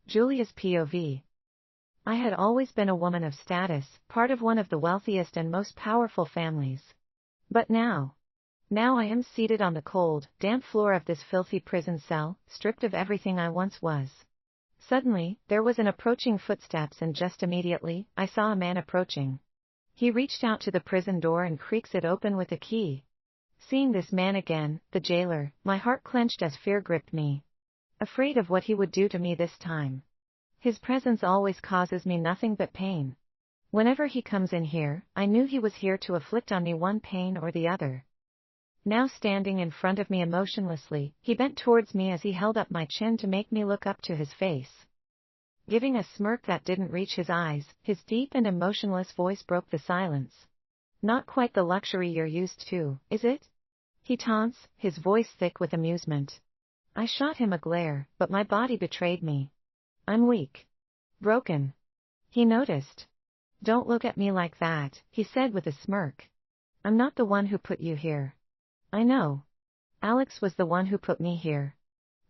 Julia's POV. I had always been a woman of status, part of one of the wealthiest and most powerful families. But now I am seated on the cold, damp floor of this filthy prison cell, stripped of everything I once was. Suddenly, there was an approaching footsteps and just immediately, I saw a man approaching. He reached out to the prison door and creaks it open with a key. Seeing this man again, the jailer, my heart clenched as fear gripped me. Afraid of what he would do to me this time. His presence always causes me nothing but pain. Whenever he comes in here, I knew he was here to inflict on me one pain or the other. Now standing in front of me emotionlessly, he bent towards me as he held up my chin to make me look up to his face. Giving a smirk that didn't reach his eyes, his deep and emotionless voice broke the silence. Not quite the luxury you're used to, is it? He taunts, his voice thick with amusement. I shot him a glare, but my body betrayed me. I'm weak. Broken. He noticed. Don't look at me like that, he said with a smirk. I'm not the one who put you here. I know. Alex was the one who put me here.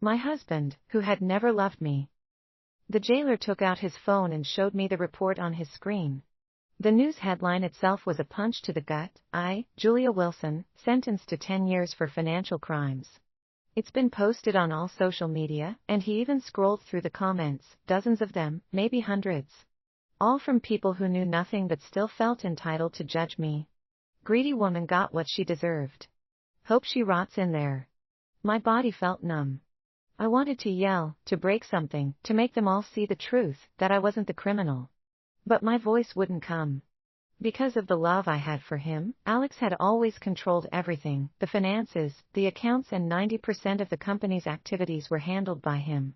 My husband, who had never loved me. The jailer took out his phone and showed me the report on his screen. The news headline itself was a punch to the gut. Julia Wilson, sentenced to 10 years for financial crimes. It's been posted on all social media, and he even scrolled through the comments, dozens of them, maybe hundreds. All from people who knew nothing but still felt entitled to judge me. Greedy woman got what she deserved. Hope she rots in there. My body felt numb. I wanted to yell, to break something, to make them all see the truth, that I wasn't the criminal. But my voice wouldn't come. Because of the love I had for him, Alex had always controlled everything, the finances, the accounts, and 90% of the company's activities were handled by him.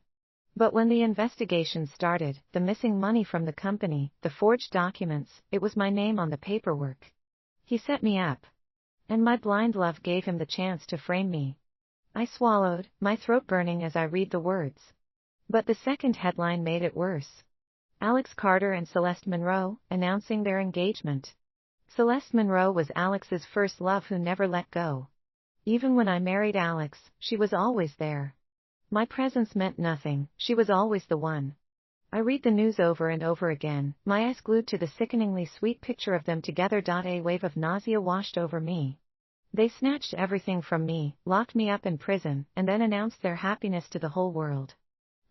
But when the investigation started, the missing money from the company, the forged documents, it was my name on the paperwork. He set me up. And my blind love gave him the chance to frame me. I swallowed, my throat burning as I read the words. But the second headline made it worse. Alex Carter and Celeste Monroe, announcing their engagement. Celeste Monroe was Alex's first love who never let go. Even when I married Alex, she was always there. My presence meant nothing, she was always the one. I read the news over and over again, my eyes glued to the sickeningly sweet picture of them together. A wave of nausea washed over me. They snatched everything from me, locked me up in prison, and then announced their happiness to the whole world.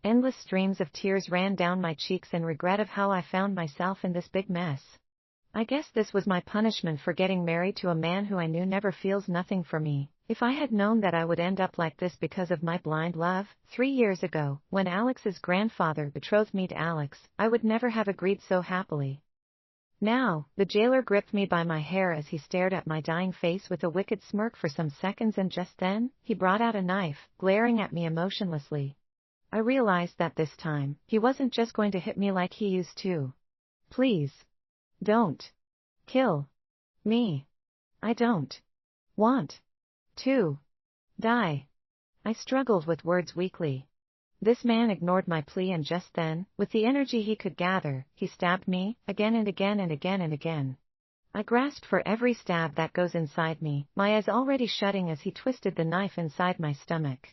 Endless streams of tears ran down my cheeks in regret of how I found myself in this big mess. I guess this was my punishment for getting married to a man who I knew never feels nothing for me. If I had known that I would end up like this because of my blind love, 3 years ago, when Alex's grandfather betrothed me to Alex, I would never have agreed so happily. Now, the jailer gripped me by my hair as he stared at my dying face with a wicked smirk for some seconds, and just then, he brought out a knife, glaring at me emotionlessly. I realized that this time, he wasn't just going to hit me like he used to. Please. Don't. Kill. Me. I don't. Want. To. Die. I struggled with words weakly. This man ignored my plea, and just then, with the energy he could gather, he stabbed me, again and again and again and again. I grasped for every stab that goes inside me, my eyes already shutting as he twisted the knife inside my stomach.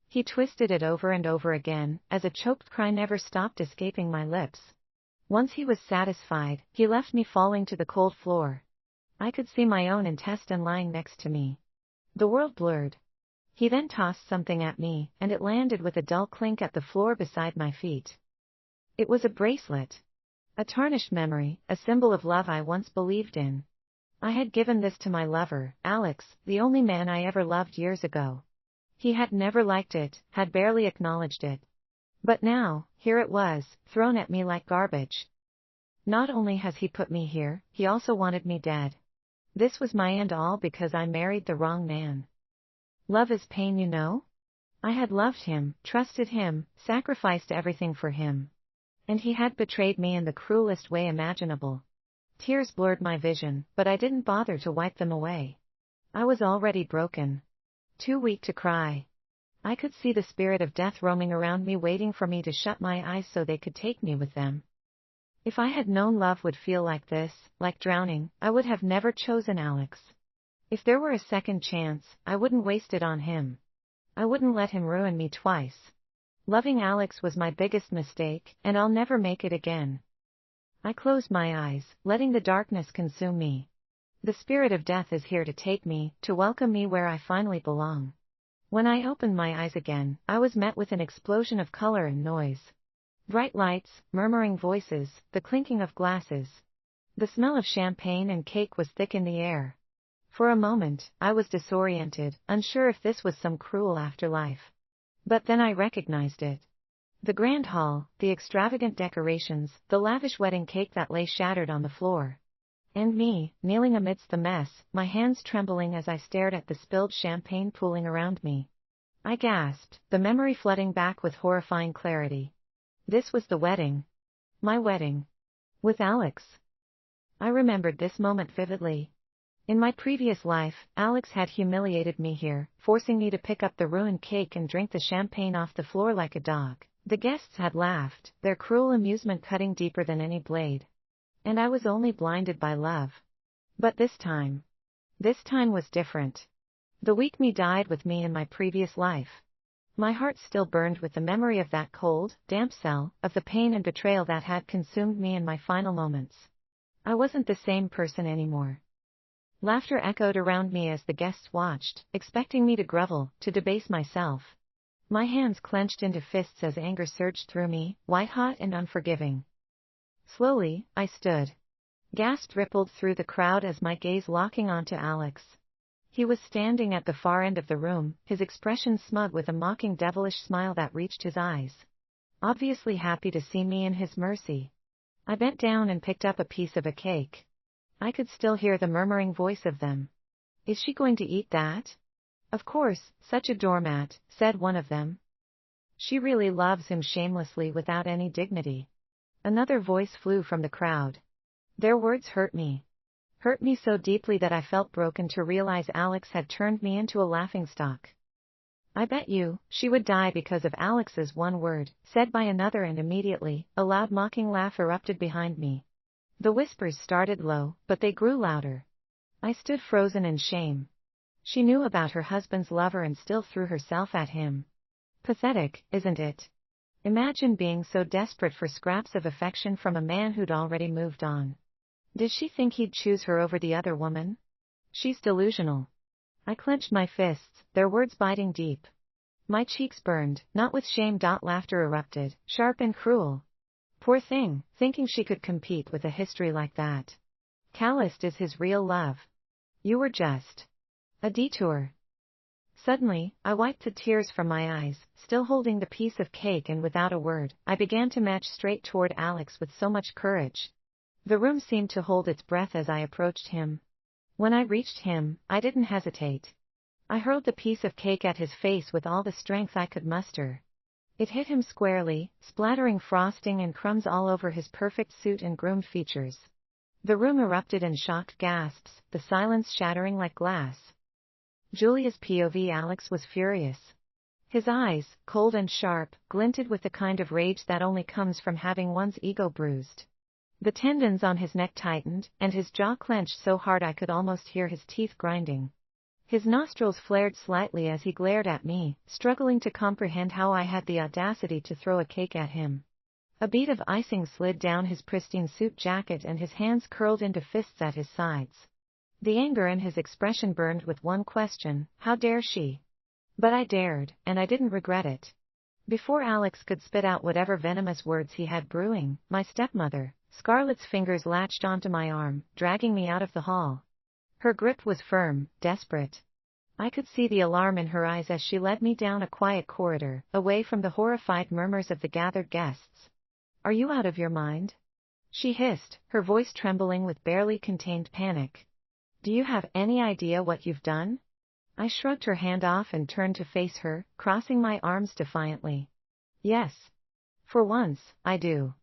He twisted it over and over again, as a choked cry never stopped escaping my lips. Once he was satisfied, he left me falling to the cold floor. I could see my own intestine lying next to me. The world blurred. He then tossed something at me, and it landed with a dull clink at the floor beside my feet. It was a bracelet. A tarnished memory, a symbol of love I once believed in. I had given this to my lover, Alex, the only man I ever loved years ago. He had never liked it, had barely acknowledged it. But now, here it was, thrown at me like garbage. Not only has he put me here, he also wanted me dead. This was my end all because I married the wrong man. Love is pain, you know? I had loved him, trusted him, sacrificed everything for him. And he had betrayed me in the cruelest way imaginable. Tears blurred my vision, but I didn't bother to wipe them away. I was already broken. Too weak to cry. I could see the spirit of death roaming around me, waiting for me to shut my eyes so they could take me with them. If I had known love would feel like this, like drowning, I would have never chosen Alex. If there were a second chance, I wouldn't waste it on him. I wouldn't let him ruin me twice. Loving Alex was my biggest mistake, and I'll never make it again. I closed my eyes, letting the darkness consume me. The spirit of death is here to take me, to welcome me where I finally belong. When I opened my eyes again, I was met with an explosion of color and noise. Bright lights, murmuring voices, the clinking of glasses. The smell of champagne and cake was thick in the air. For a moment, I was disoriented, unsure if this was some cruel afterlife. But then I recognized it. The grand hall, the extravagant decorations, the lavish wedding cake that lay shattered on the floor. And me, kneeling amidst the mess, my hands trembling as I stared at the spilled champagne pooling around me. I gasped, the memory flooding back with horrifying clarity. This was the wedding. My wedding. With Alex. I remembered this moment vividly. In my previous life, Alex had humiliated me here, forcing me to pick up the ruined cake and drink the champagne off the floor like a dog. The guests had laughed, their cruel amusement cutting deeper than any blade. And I was only blinded by love. But this time was different. The weak me died with me in my previous life. My heart still burned with the memory of that cold, damp cell, of the pain and betrayal that had consumed me in my final moments. I wasn't the same person anymore. Laughter echoed around me as the guests watched, expecting me to grovel, to debase myself. My hands clenched into fists as anger surged through me, white-hot and unforgiving. Slowly, I stood. Gasps rippled through the crowd as my gaze locking onto Alex. He was standing at the far end of the room, his expression smug with a mocking devilish smile that reached his eyes. Obviously happy to see me in his mercy. I bent down and picked up a piece of a cake. I could still hear the murmuring voice of them. Is she going to eat that? Of course, such a doormat, said one of them. She really loves him shamelessly without any dignity. Another voice flew from the crowd. Their words hurt me. Hurt me so deeply that I felt broken to realize Alex had turned me into a laughingstock. I bet you, she would die because of Alex's one word, said by another, and immediately, a loud mocking laugh erupted behind me. The whispers started low, but they grew louder. I stood frozen in shame. She knew about her husband's lover and still threw herself at him. Pathetic, isn't it? Imagine being so desperate for scraps of affection from a man who'd already moved on. Did she think he'd choose her over the other woman? She's delusional. I clenched my fists, their words biting deep. My cheeks burned, not with shame. Laughter erupted, sharp and cruel. Poor thing, thinking she could compete with a history like that. Calloused is his real love. You were just a detour. Suddenly, I wiped the tears from my eyes, still holding the piece of cake, and without a word, I began to march straight toward Alex with so much courage. The room seemed to hold its breath as I approached him. When I reached him, I didn't hesitate. I hurled the piece of cake at his face with all the strength I could muster. It hit him squarely, splattering frosting and crumbs all over his perfect suit and groomed features. The room erupted in shocked gasps, the silence shattering like glass. Julia's POV. Alex was furious. His eyes, cold and sharp, glinted with the kind of rage that only comes from having one's ego bruised. The tendons on his neck tightened, and his jaw clenched so hard I could almost hear his teeth grinding. His nostrils flared slightly as he glared at me, struggling to comprehend how I had the audacity to throw a cake at him. A bead of icing slid down his pristine suit jacket and his hands curled into fists at his sides. The anger in his expression burned with one question: how dare she? But I dared, and I didn't regret it. Before Alex could spit out whatever venomous words he had brewing, my stepmother, Scarlett's fingers latched onto my arm, dragging me out of the hall. Her grip was firm, desperate. I could see the alarm in her eyes as she led me down a quiet corridor, away from the horrified murmurs of the gathered guests. Are you out of your mind? She hissed, her voice trembling with barely contained panic. Do you have any idea what you've done? I shrugged her hand off and turned to face her, crossing my arms defiantly. Yes. For once, I do.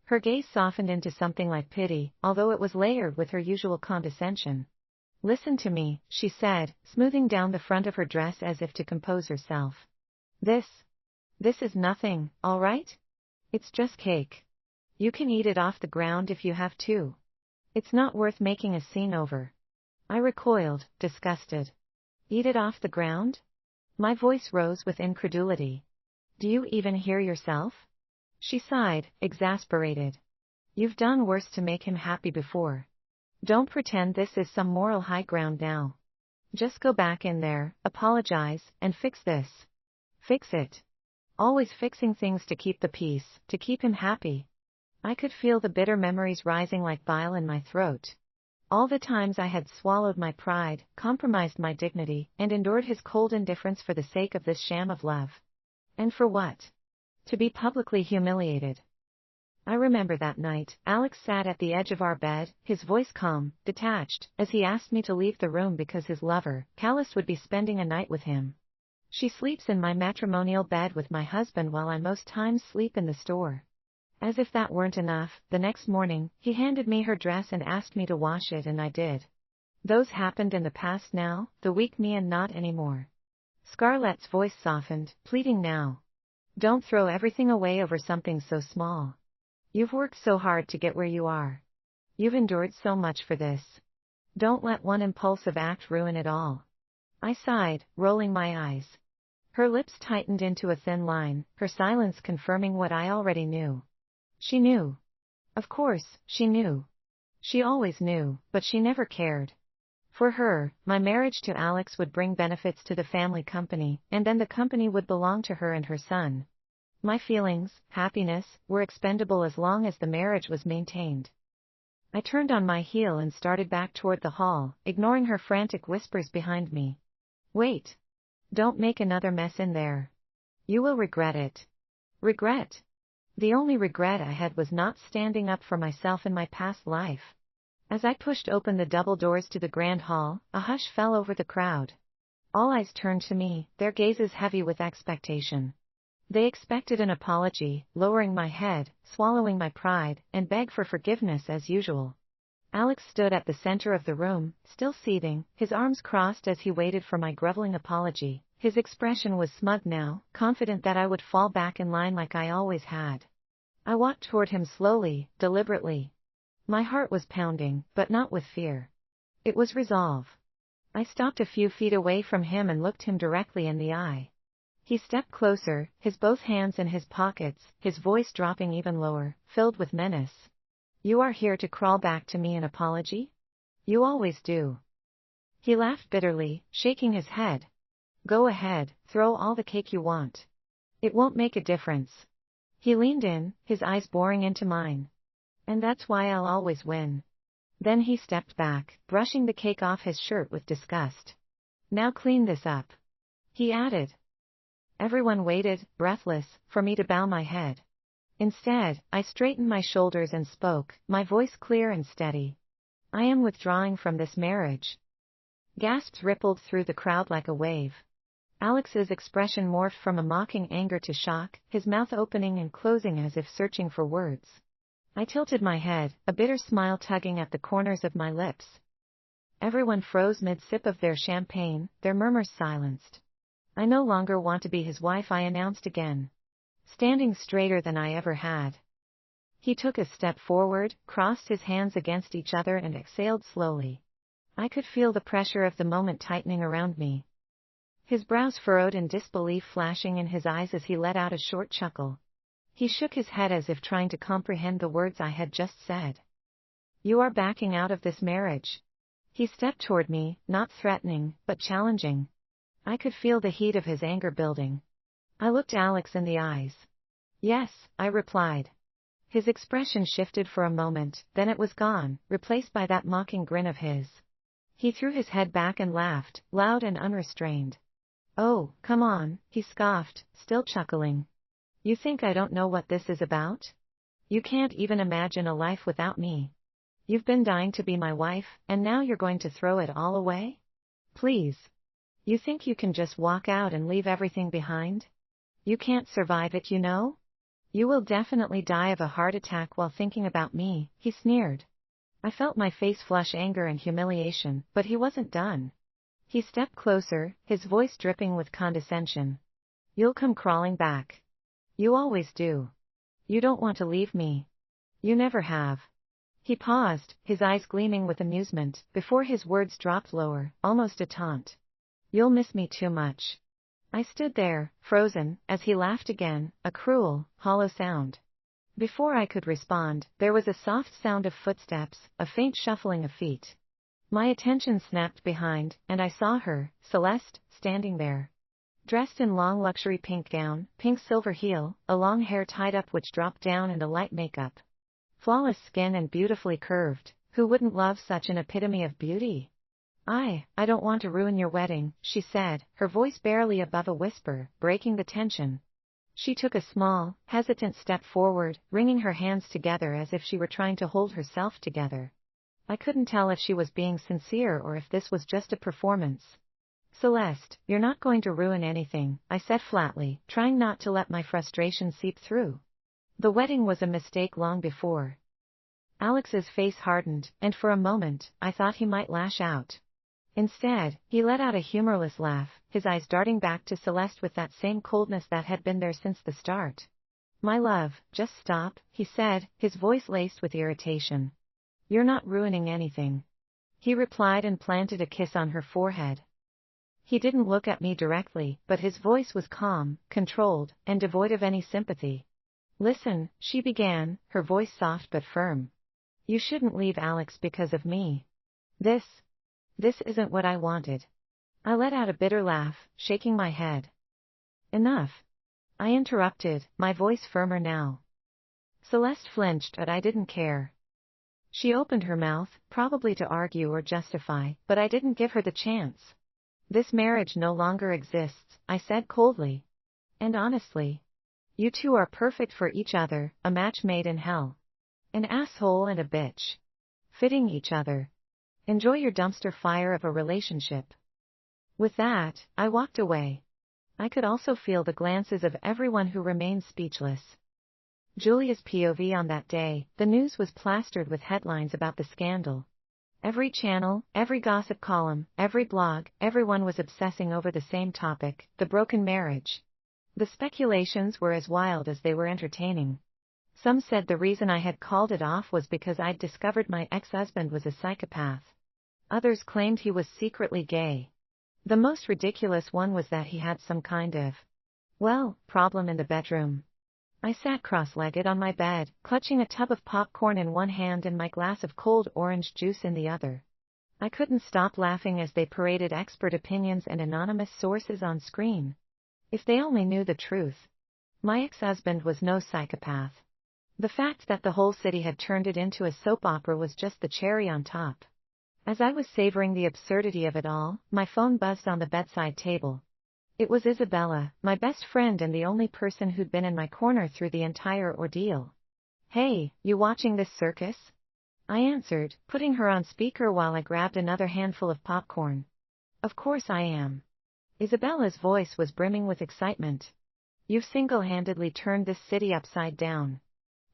Her gaze softened into something like pity, although it was layered with her usual condescension. Listen to me, she said, smoothing down the front of her dress as if to compose herself. This is nothing, all right? It's just cake. You can eat it off the ground if you have to. It's not worth making a scene over. I recoiled, disgusted. Eat it off the ground? My voice rose with incredulity. Do you even hear yourself? She sighed, exasperated. You've done worse to make him happy before. Don't pretend this is some moral high ground now. Just go back in there, apologize, and fix this. Fix it. Always fixing things to keep the peace, to keep him happy. I could feel the bitter memories rising like bile in my throat. All the times I had swallowed my pride, compromised my dignity, and endured his cold indifference for the sake of this sham of love. And for what? To be publicly humiliated. I remember that night, Alex sat at the edge of our bed, his voice calm, detached, as he asked me to leave the room because his lover, Callus, would be spending a night with him. She sleeps in my matrimonial bed with my husband while I most times sleep in the store. As if that weren't enough, the next morning, he handed me her dress and asked me to wash it, and I did. Those happened in the past now, the weak me and not anymore. Scarlett's voice softened, pleading now. Don't throw everything away over something so small. You've worked so hard to get where you are. You've endured so much for this. Don't let one impulsive act ruin it all. I sighed, rolling my eyes. Her lips tightened into a thin line, her silence confirming what I already knew. She knew. Of course, she knew. She always knew, but she never cared. For her, my marriage to Alex would bring benefits to the family company, and then the company would belong to her and her son. My feelings, happiness, were expendable as long as the marriage was maintained. I turned on my heel and started back toward the hall, ignoring her frantic whispers behind me. Wait. Don't make another mess in there. You will regret it. Regret? The only regret I had was not standing up for myself in my past life. As I pushed open the double doors to the grand hall, a hush fell over the crowd. All eyes turned to me, their gazes heavy with expectation. They expected an apology, lowering my head, swallowing my pride, and beg for forgiveness as usual. Alex stood at the center of the room, still seething, his arms crossed as he waited for my groveling apology. His expression was smug now, confident that I would fall back in line like I always had. I walked toward him slowly, deliberately. My heart was pounding, but not with fear. It was resolve. I stopped a few feet away from him and looked him directly in the eye. He stepped closer, his both hands in his pockets, his voice dropping even lower, filled with menace. You are here to crawl back to me an apology? You always do. He laughed bitterly, shaking his head. Go ahead, throw all the cake you want. It won't make a difference. He leaned in, his eyes boring into mine. And that's why I'll always win. Then he stepped back, brushing the cake off his shirt with disgust. Now clean this up. He added. Everyone waited, breathless, for me to bow my head. Instead, I straightened my shoulders and spoke, my voice clear and steady. I am withdrawing from this marriage. Gasps rippled through the crowd like a wave. Alex's expression morphed from a mocking anger to shock, his mouth opening and closing as if searching for words. I tilted my head, a bitter smile tugging at the corners of my lips. Everyone froze mid-sip of their champagne, their murmurs silenced. I no longer want to be his wife, I announced again. Standing straighter than I ever had. He took a step forward, crossed his hands against each other and exhaled slowly. I could feel the pressure of the moment tightening around me. His brows furrowed in disbelief flashing in his eyes as he let out a short chuckle. He shook his head as if trying to comprehend the words I had just said. You are backing out of this marriage. He stepped toward me, not threatening, but challenging. I could feel the heat of his anger building. I looked Alex in the eyes. Yes, I replied. His expression shifted for a moment, then it was gone, replaced by that mocking grin of his. He threw his head back and laughed, loud and unrestrained. Oh, come on, he scoffed, still chuckling. You think I don't know what this is about? You can't even imagine a life without me. You've been dying to be my wife, and now you're going to throw it all away? Please. You think you can just walk out and leave everything behind? You can't survive it, you know? You will definitely die of a heart attack while thinking about me, he sneered. I felt my face flush anger and humiliation, but he wasn't done. He stepped closer, his voice dripping with condescension. You'll come crawling back. You always do. You don't want to leave me. You never have. He paused, his eyes gleaming with amusement, before his words dropped lower, almost a taunt. You'll miss me too much. I stood there, frozen, as he laughed again, a cruel, hollow sound. Before I could respond, there was a soft sound of footsteps, a faint shuffling of feet. My attention snapped behind, and I saw her, Celeste, standing there. Dressed in long luxury pink gown, pink silver heel, a long hair tied up which dropped down and a light makeup. Flawless skin and beautifully curved, who wouldn't love such an epitome of beauty? I don't want to ruin your wedding, she said, her voice barely above a whisper, breaking the tension. She took a small, hesitant step forward, wringing her hands together as if she were trying to hold herself together. I couldn't tell if she was being sincere or if this was just a performance. Celeste, you're not going to ruin anything, I said flatly, trying not to let my frustration seep through. The wedding was a mistake long before. Alex's face hardened, and for a moment, I thought he might lash out. Instead, he let out a humorless laugh, his eyes darting back to Celeste with that same coldness that had been there since the start. My love, just stop, he said, his voice laced with irritation. You're not ruining anything. He replied and planted a kiss on her forehead. He didn't look at me directly, but his voice was calm, controlled, and devoid of any sympathy. Listen, she began, her voice soft but firm. You shouldn't leave Alex because of me. This isn't what I wanted. I let out a bitter laugh, shaking my head. Enough. I interrupted, my voice firmer now. Celeste flinched, but I didn't care. She opened her mouth, probably to argue or justify, but I didn't give her the chance. This marriage no longer exists, I said coldly. And honestly. You two are perfect for each other, a match made in hell. An asshole and a bitch. Fitting each other. Enjoy your dumpster fire of a relationship. With that, I walked away. I could also feel the glances of everyone who remained speechless. Julia's POV on that day, the news was plastered with headlines about the scandal. Every channel, every gossip column, every blog, everyone was obsessing over the same topic, the broken marriage. The speculations were as wild as they were entertaining. Some said the reason I had called it off was because I'd discovered my ex-husband was a psychopath. Others claimed he was secretly gay. The most ridiculous one was that he had some kind of, problem in the bedroom. I sat cross-legged on my bed, clutching a tub of popcorn in one hand and my glass of cold orange juice in the other. I couldn't stop laughing as they paraded expert opinions and anonymous sources on screen. If they only knew the truth. My ex-husband was no psychopath. The fact that the whole city had turned it into a soap opera was just the cherry on top. As I was savoring the absurdity of it all, my phone buzzed on the bedside table. It was Isabella, my best friend and the only person who'd been in my corner through the entire ordeal. Hey, you watching this circus? I answered, putting her on speaker while I grabbed another handful of popcorn. Of course I am. Isabella's voice was brimming with excitement. You've single-handedly turned this city upside down.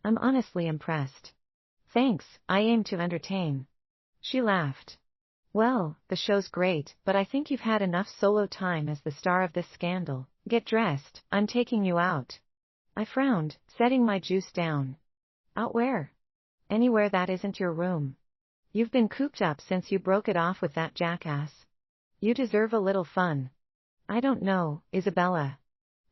I'm honestly impressed. Thanks, I aim to entertain. She laughed. Well, the show's great, but I think you've had enough solo time as the star of this scandal. Get dressed, I'm taking you out. I frowned, setting my juice down. Out where? Anywhere that isn't your room. You've been cooped up since you broke it off with that jackass. You deserve a little fun. I don't know, Isabella.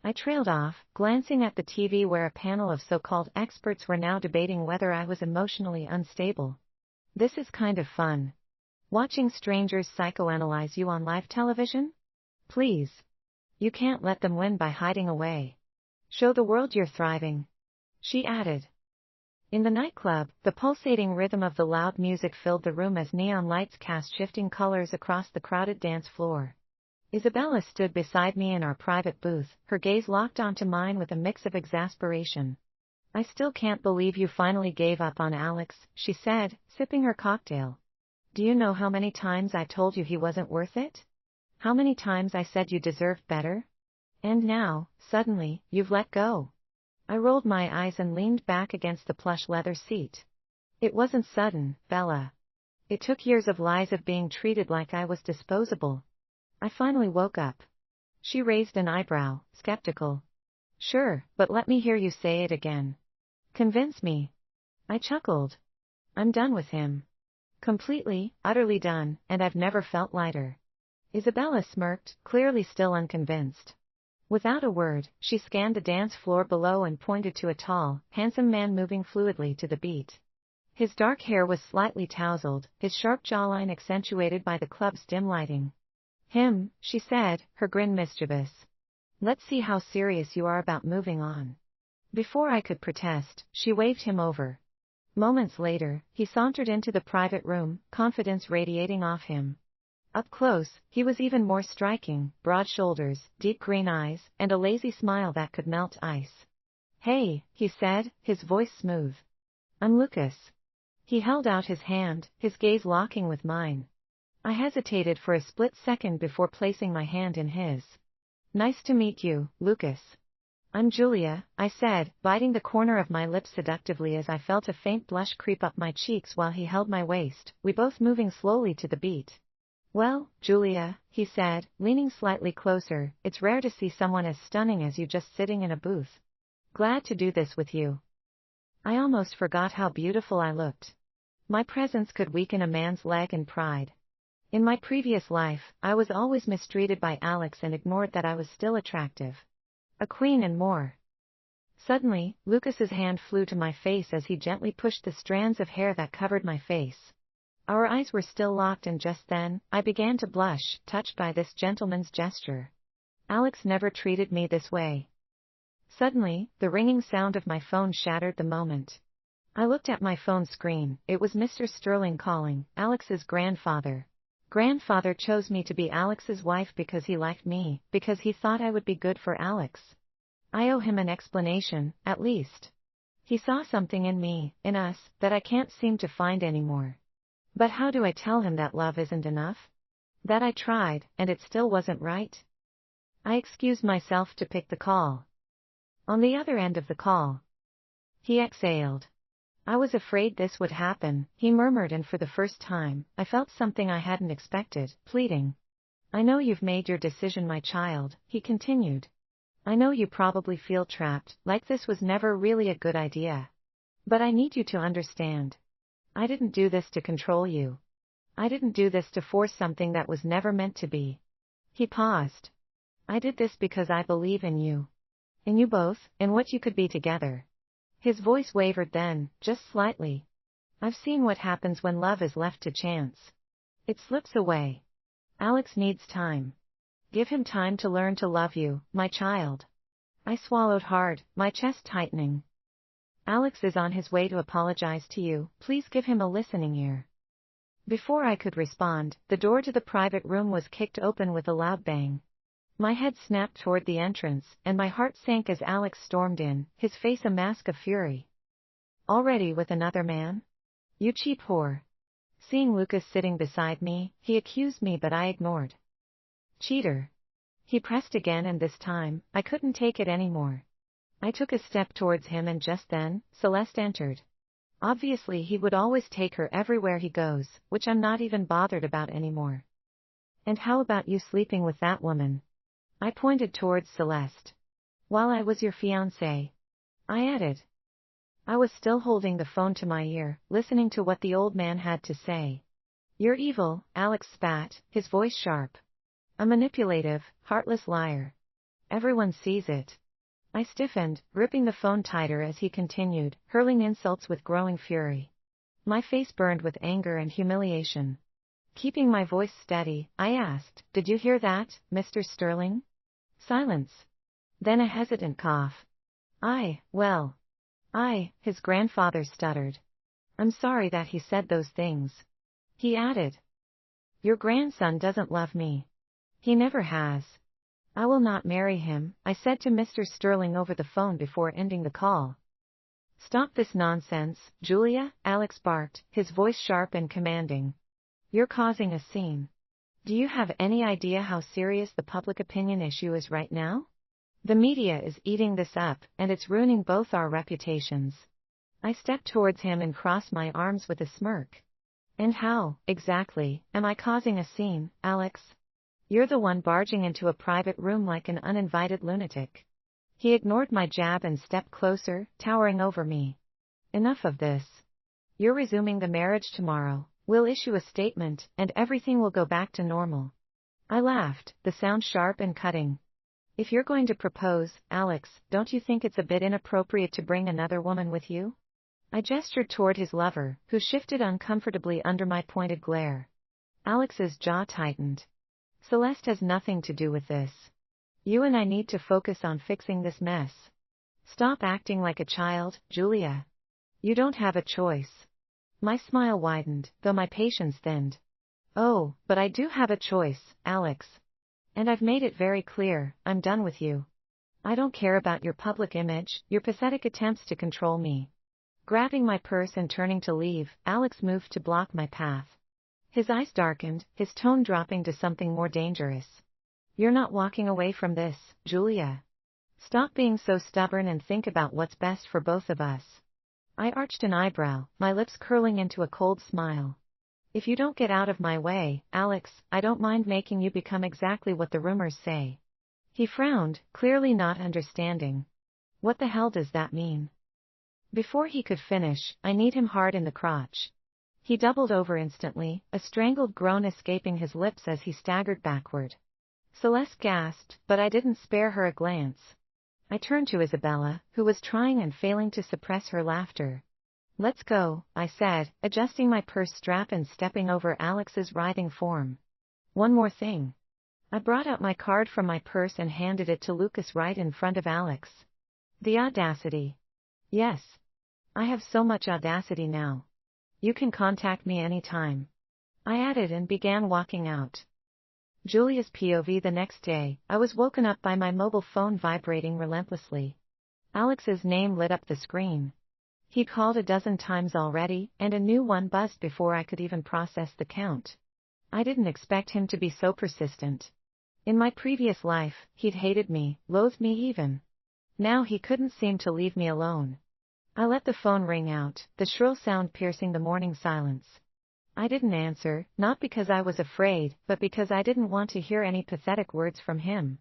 I trailed off, glancing at the TV where a panel of so-called experts were now debating whether I was emotionally unstable. This is kind of fun. Watching strangers psychoanalyze you on live television? Please. You can't let them win by hiding away. Show the world you're thriving. She added. In the nightclub, the pulsating rhythm of the loud music filled the room as neon lights cast shifting colors across the crowded dance floor. Isabella stood beside me in our private booth, her gaze locked onto mine with a mix of exasperation. I still can't believe you finally gave up on Alex, she said, sipping her cocktail. Do you know how many times I told you he wasn't worth it? How many times I said you deserved better? And now, suddenly, you've let go. I rolled my eyes and leaned back against the plush leather seat. It wasn't sudden, Bella. It took years of lies of being treated like I was disposable. I finally woke up. She raised an eyebrow, skeptical. Sure, but let me hear you say it again. Convince me. I chuckled. I'm done with him. Completely, utterly done, and I've never felt lighter. Isabella smirked, clearly still unconvinced. Without a word, she scanned the dance floor below and pointed to a tall, handsome man moving fluidly to the beat. His dark hair was slightly tousled, his sharp jawline accentuated by the club's dim lighting. Him, she said, her grin mischievous. Let's see how serious you are about moving on. Before I could protest, she waved him over. Moments later, he sauntered into the private room, confidence radiating off him. Up close, he was even more striking, broad shoulders, deep green eyes, and a lazy smile that could melt ice. Hey, he said, his voice smooth. I'm Lucas. He held out his hand, his gaze locking with mine. I hesitated for a split second before placing my hand in his. Nice to meet you, Lucas. I'm Julia, I said, biting the corner of my lips seductively as I felt a faint blush creep up my cheeks while he held my waist, we both moving slowly to the beat. Well, Julia, he said, leaning slightly closer, it's rare to see someone as stunning as you just sitting in a booth. Glad to do this with you. I almost forgot how beautiful I looked. My presence could weaken a man's leg and pride. In my previous life, I was always mistreated by Alex and ignored that I was still attractive. A queen and more. Suddenly, Lucas's hand flew to my face as he gently pushed the strands of hair that covered my face. Our eyes were still locked and just then, I began to blush, touched by this gentleman's gesture. Alex never treated me this way. Suddenly, the ringing sound of my phone shattered the moment. I looked at my phone screen, it was Mr. Sterling calling, Alex's grandfather. Grandfather chose me to be Alex's wife because he liked me, because he thought I would be good for Alex. I owe him an explanation, at least. He saw something in me, in us, that I can't seem to find anymore. But how do I tell him that love isn't enough? That I tried, and it still wasn't right? I excused myself to pick the call. On the other end of the call, he exhaled. I was afraid this would happen, he murmured, and for the first time, I felt something I hadn't expected, pleading. I know you've made your decision, my child, he continued. I know you probably feel trapped, like this was never really a good idea. But I need you to understand. I didn't do this to control you. I didn't do this to force something that was never meant to be. He paused. I did this because I believe in you. In you both, in what you could be together. His voice wavered then, just slightly. I've seen what happens when love is left to chance. It slips away. Alex needs time. Give him time to learn to love you, my child. I swallowed hard, my chest tightening. Alex is on his way to apologize to you, please give him a listening ear. Before I could respond, the door to the private room was kicked open with a loud bang. My head snapped toward the entrance, and my heart sank as Alex stormed in, his face a mask of fury. Already with another man? You cheap whore. Seeing Lucas sitting beside me, he accused me, but I ignored. Cheater. He pressed again, and this time, I couldn't take it anymore. I took a step towards him, and just then, Celeste entered. Obviously he would always take her everywhere he goes, which I'm not even bothered about anymore. And how about you sleeping with that woman? I pointed towards Celeste. While I was your fiancé. I added. I was still holding the phone to my ear, listening to what the old man had to say. You're evil, Alex spat, his voice sharp. A manipulative, heartless liar. Everyone sees it. I stiffened, gripping the phone tighter as he continued, hurling insults with growing fury. My face burned with anger and humiliation. Keeping my voice steady, I asked, Did you hear that, Mr. Sterling? Silence. Then a hesitant cough. His grandfather stuttered. I'm sorry that he said those things. He added. Your grandson doesn't love me. He never has. I will not marry him, I said to Mr. Sterling over the phone before ending the call. Stop this nonsense, Julia, Alex barked, his voice sharp and commanding. You're causing a scene. Do you have any idea how serious the public opinion issue is right now? The media is eating this up, and it's ruining both our reputations. I stepped towards him and crossed my arms with a smirk. And how, exactly, am I causing a scene, Alex? You're the one barging into a private room like an uninvited lunatic. He ignored my jab and stepped closer, towering over me. Enough of this. You're resuming the marriage tomorrow. We'll issue a statement, and everything will go back to normal. I laughed, the sound sharp and cutting. If you're going to propose, Alex, don't you think it's a bit inappropriate to bring another woman with you? I gestured toward his lover, who shifted uncomfortably under my pointed glare. Alex's jaw tightened. Celeste has nothing to do with this. You and I need to focus on fixing this mess. Stop acting like a child, Julia. You don't have a choice. My smile widened, though my patience thinned. Oh, but I do have a choice, Alex. And I've made it very clear, I'm done with you. I don't care about your public image, your pathetic attempts to control me. Grabbing my purse and turning to leave, Alex moved to block my path. His eyes darkened, his tone dropping to something more dangerous. You're not walking away from this, Julia. Stop being so stubborn and think about what's best for both of us. I arched an eyebrow, my lips curling into a cold smile. If you don't get out of my way, Alex, I don't mind making you become exactly what the rumors say. He frowned, clearly not understanding. What the hell does that mean? Before he could finish, I kneed him hard in the crotch. He doubled over instantly, a strangled groan escaping his lips as he staggered backward. Celeste gasped, but I didn't spare her a glance. I turned to Isabella, who was trying and failing to suppress her laughter. Let's go, I said, adjusting my purse strap and stepping over Alex's writhing form. One more thing. I brought out my card from my purse and handed it to Lucas right in front of Alex. The audacity. Yes. I have so much audacity now. You can contact me anytime. I added and began walking out. Julia's POV the next day, I was woken up by my mobile phone vibrating relentlessly. Alex's name lit up the screen. He'd called a dozen times already, and a new one buzzed before I could even process the count. I didn't expect him to be so persistent. In my previous life, he'd hated me, loathed me even. Now he couldn't seem to leave me alone. I let the phone ring out, the shrill sound piercing the morning silence. I didn't answer, not because I was afraid, but because I didn't want to hear any pathetic words from him.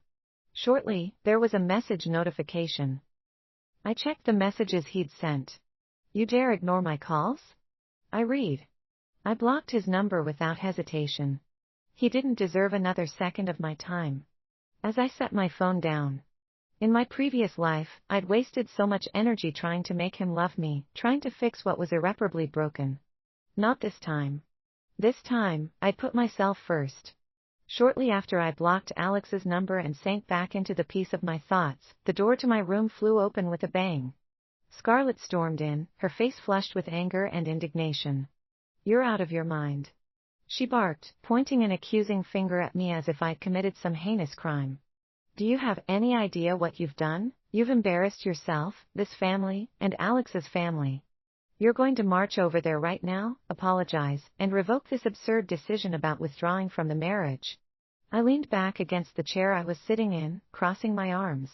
Shortly, there was a message notification. I checked the messages he'd sent. You dare ignore my calls? I read. I blocked his number without hesitation. He didn't deserve another second of my time. As I set my phone down. In my previous life, I'd wasted so much energy trying to make him love me, trying to fix what was irreparably broken. Not this time. This time, I'd put myself first. Shortly after I blocked Alex's number and sank back into the peace of my thoughts, the door to my room flew open with a bang. Scarlett stormed in, her face flushed with anger and indignation. You're out of your mind. She barked, pointing an accusing finger at me as if I'd committed some heinous crime. Do you have any idea what you've done? You've embarrassed yourself, this family, and Alex's family. You're going to march over there right now, apologize, and revoke this absurd decision about withdrawing from the marriage. I leaned back against the chair I was sitting in, crossing my arms.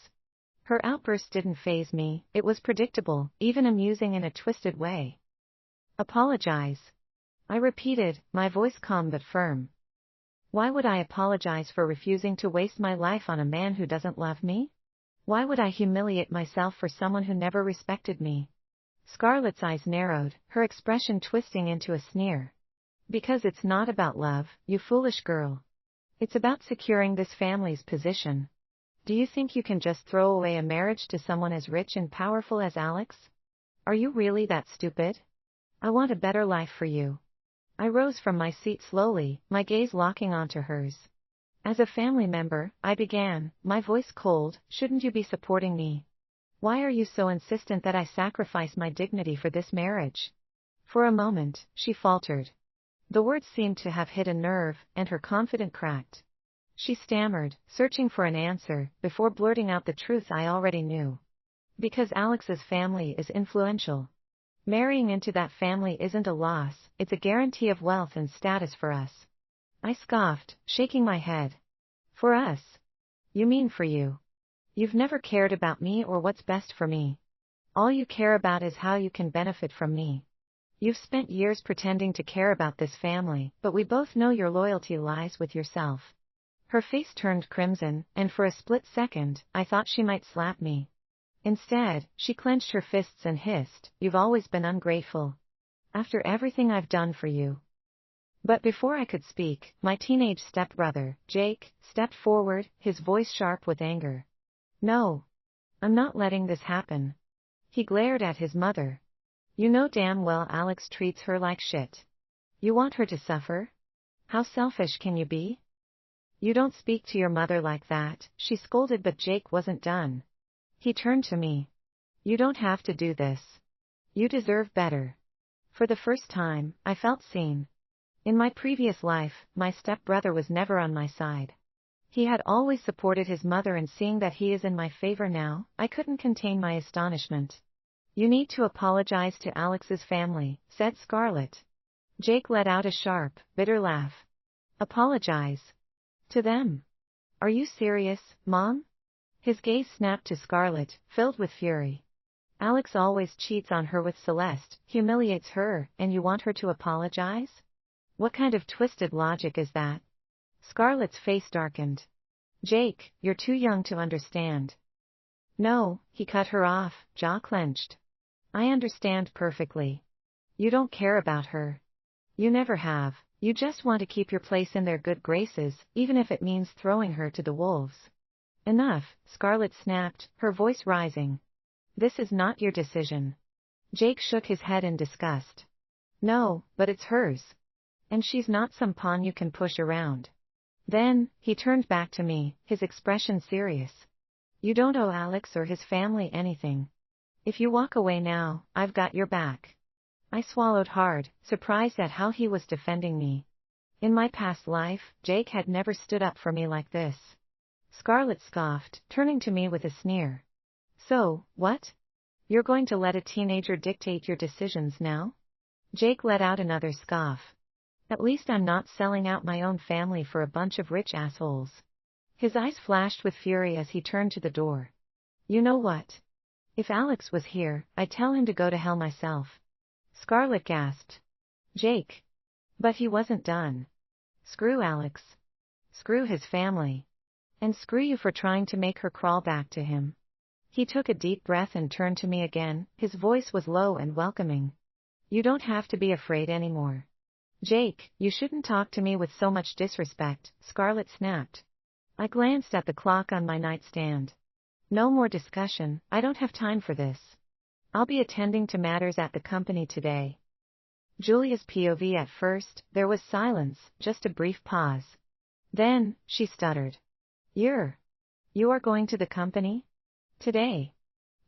Her outburst didn't faze me, it was predictable, even amusing in a twisted way. Apologize. I repeated, my voice calm but firm. Why would I apologize for refusing to waste my life on a man who doesn't love me? Why would I humiliate myself for someone who never respected me? Scarlett's eyes narrowed, her expression twisting into a sneer. Because it's not about love, you foolish girl. It's about securing this family's position. Do you think you can just throw away a marriage to someone as rich and powerful as Alex? Are you really that stupid? I want a better life for you. I rose from my seat slowly, my gaze locking onto hers. As a family member, I began, my voice cold, shouldn't you be supporting me? Why are you so insistent that I sacrifice my dignity for this marriage? For a moment, she faltered. The words seemed to have hit a nerve, and her confidence cracked. She stammered, searching for an answer, before blurting out the truth I already knew. Because Alex's family is influential. Marrying into that family isn't a loss, it's a guarantee of wealth and status for us. I scoffed, shaking my head. For us? You mean for you? You've never cared about me or what's best for me. All you care about is how you can benefit from me. You've spent years pretending to care about this family, but we both know your loyalty lies with yourself. Her face turned crimson, and for a split second, I thought she might slap me. Instead, she clenched her fists and hissed, "You've always been ungrateful. After everything I've done for you." But before I could speak, my teenage stepbrother, Jake, stepped forward, his voice sharp with anger. No. I'm not letting this happen. He glared at his mother. You know damn well Alex treats her like shit. You want her to suffer? How selfish can you be? You don't speak to your mother like that, she scolded, but Jake wasn't done. He turned to me. You don't have to do this. You deserve better. For the first time, I felt seen. In my previous life, my stepbrother was never on my side. He had always supported his mother, and seeing that he is in my favor now, I couldn't contain my astonishment. You need to apologize to Alex's family, said Scarlett. Jake let out a sharp, bitter laugh. Apologize? To them? Are you serious, Mom? His gaze snapped to Scarlett, filled with fury. Alex always cheats on her with Celeste, humiliates her, and you want her to apologize? What kind of twisted logic is that? Scarlett's face darkened. Jake, you're too young to understand. No, he cut her off, jaw clenched. I understand perfectly. You don't care about her. You never have. You just want to keep your place in their good graces, even if it means throwing her to the wolves. Enough, Scarlett snapped, her voice rising. This is not your decision. Jake shook his head in disgust. No, but it's hers. And she's not some pawn you can push around. Then, he turned back to me, his expression serious. You don't owe Alex or his family anything. If you walk away now, I've got your back. I swallowed hard, surprised at how he was defending me. In my past life, Jake had never stood up for me like this. Scarlett scoffed, turning to me with a sneer. So, what? You're going to let a teenager dictate your decisions now? Jake let out another scoff. At least I'm not selling out my own family for a bunch of rich assholes. His eyes flashed with fury as he turned to the door. You know what? If Alex was here, I'd tell him to go to hell myself. Scarlett gasped. Jake. But he wasn't done. Screw Alex. Screw his family. And screw you for trying to make her crawl back to him. He took a deep breath and turned to me again, his voice was low and welcoming. You don't have to be afraid anymore. Jake, you shouldn't talk to me with so much disrespect, Scarlett snapped. I glanced at the clock on my nightstand. No more discussion, I don't have time for this. I'll be attending to matters at the company today. Julia's POV. At first, there was silence, just a brief pause. Then, she stuttered. You are going to the company? Today?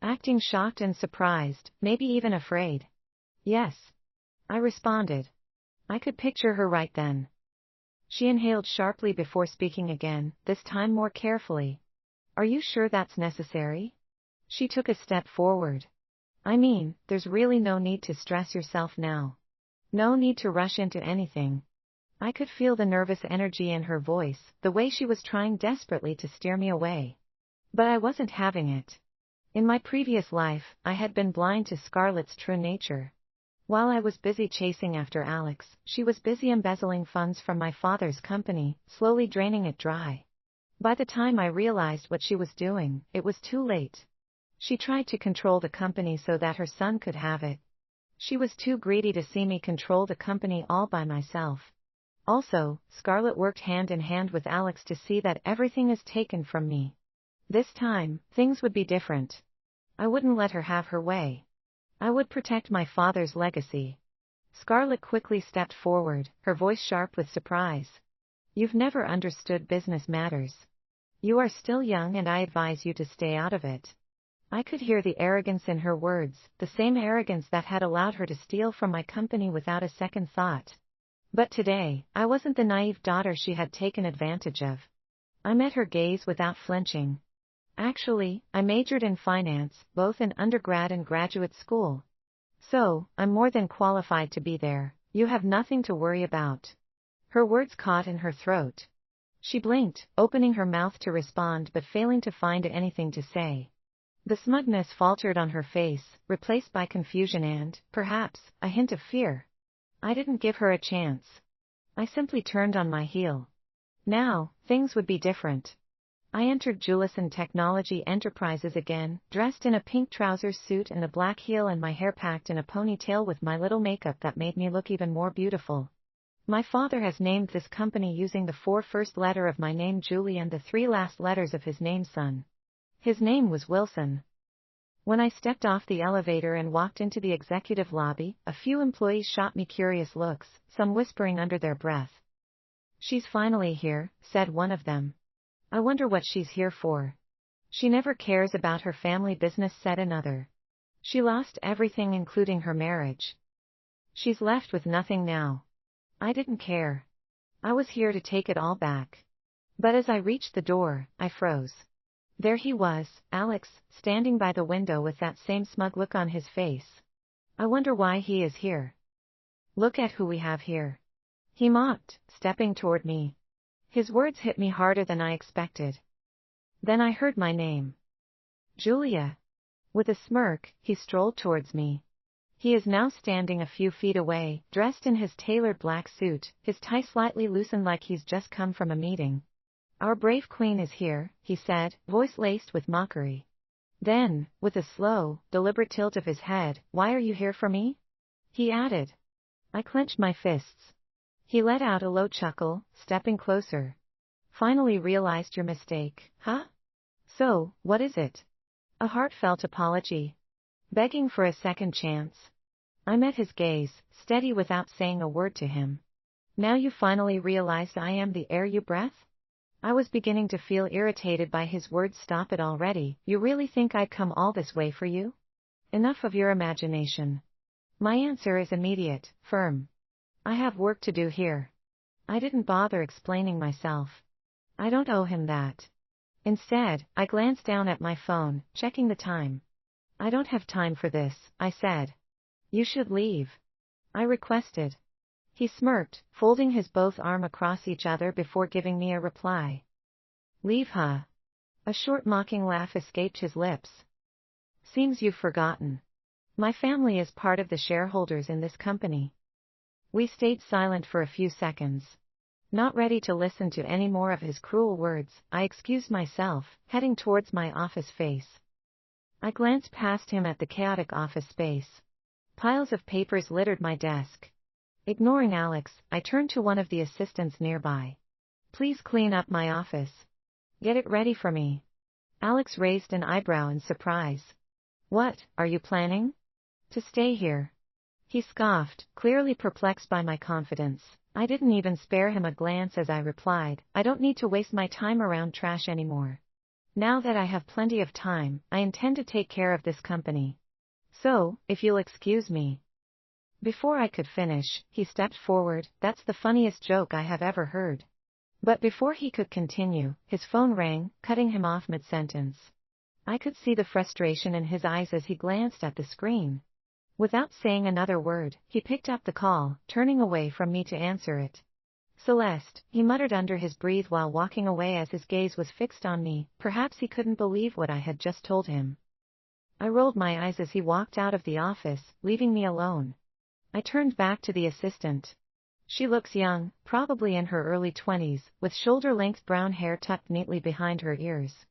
Acting shocked and surprised, maybe even afraid. Yes. I responded. I could picture her right then. She inhaled sharply before speaking again, this time more carefully. Are you sure that's necessary? She took a step forward. I mean, there's really no need to stress yourself now. No need to rush into anything. I could feel the nervous energy in her voice, the way she was trying desperately to steer me away. But I wasn't having it. In my previous life, I had been blind to Scarlett's true nature. While I was busy chasing after Alex, she was busy embezzling funds from my father's company, slowly draining it dry. By the time I realized what she was doing, it was too late. She tried to control the company so that her son could have it. She was too greedy to see me control the company all by myself. Also, Scarlett worked hand in hand with Alex to see that everything is taken from me. This time, things would be different. I wouldn't let her have her way. I would protect my father's legacy. Scarlett quickly stepped forward, her voice sharp with surprise. You've never understood business matters. You are still young and I advise you to stay out of it. I could hear the arrogance in her words, the same arrogance that had allowed her to steal from my company without a second thought. But today, I wasn't the naive daughter she had taken advantage of. I met her gaze without flinching. Actually, I majored in finance, both in undergrad and graduate school. So, I'm more than qualified to be there. You have nothing to worry about. Her words caught in her throat. She blinked, opening her mouth to respond but failing to find anything to say. The smugness faltered on her face, replaced by confusion and, perhaps, a hint of fear. I didn't give her a chance. I simply turned on my heel. Now, things would be different. I entered Julison Technology Enterprises again, dressed in a pink trouser suit and a black heel and my hair packed in a ponytail with my little makeup that made me look even more beautiful. My father has named this company using the 4 first letter of my name Julie and the 3 last letters of his name Son. His name was Wilson. When I stepped off the elevator and walked into the executive lobby, a few employees shot me curious looks, some whispering under their breath. "She's finally here," said one of them. "I wonder what she's here for." "She never cares about her family business," said another. "She lost everything including her marriage. She's left with nothing now." I didn't care. I was here to take it all back. But as I reached the door, I froze. There he was, Alex, standing by the window with that same smug look on his face. "I wonder why he is here. Look at who we have here," he mocked, stepping toward me. His words hit me harder than I expected. Then I heard my name. "Julia." With a smirk, he strolled towards me. He is now standing a few feet away, dressed in his tailored black suit, his tie slightly loosened like he's just come from a meeting. "Our brave queen is here," he said, voice laced with mockery. Then, with a slow, deliberate tilt of his head, "Why are you here for me?" he added. I clenched my fists. He let out a low chuckle, stepping closer. "Finally realized your mistake, huh? So, what is it?" A heartfelt apology. Begging for a second chance. I met his gaze, steady without saying a word to him. "Now you finally realized I am the air you breathe?" I was beginning to feel irritated by his words. "Stop it already, you really think I'd come all this way for you? Enough of your imagination." My answer is immediate, firm. I have work to do here. I didn't bother explaining myself. I don't owe him that. Instead, I glanced down at my phone, checking the time. "I don't have time for this," I said. "You should leave," I requested. He smirked, folding his both arms across each other before giving me a reply. "Leave, huh?" A short mocking laugh escaped his lips. "Seems you've forgotten. My family is part of the shareholders in this company." We stayed silent for a few seconds. Not ready to listen to any more of his cruel words, I excused myself, heading towards my office space. I glanced past him at the chaotic office space. Piles of papers littered my desk. Ignoring Alex, I turned to one of the assistants nearby. "Please clean up my office. Get it ready for me." Alex raised an eyebrow in surprise. "What, are you planning to stay here?" He scoffed, clearly perplexed by my confidence. I didn't even spare him a glance as I replied, "I don't need to waste my time around trash anymore. Now that I have plenty of time, I intend to take care of this company. So, if you'll excuse me." Before I could finish, he stepped forward. "That's the funniest joke I have ever heard." But before he could continue, his phone rang, cutting him off mid-sentence. I could see the frustration in his eyes as he glanced at the screen. Without saying another word, he picked up the call, turning away from me to answer it. "Celeste," he muttered under his breath while walking away as his gaze was fixed on me. Perhaps he couldn't believe what I had just told him. I rolled my eyes as he walked out of the office, leaving me alone. I turned back to the assistant. "She looks young, probably in her early 20s, with shoulder-length brown hair tucked neatly behind her ears.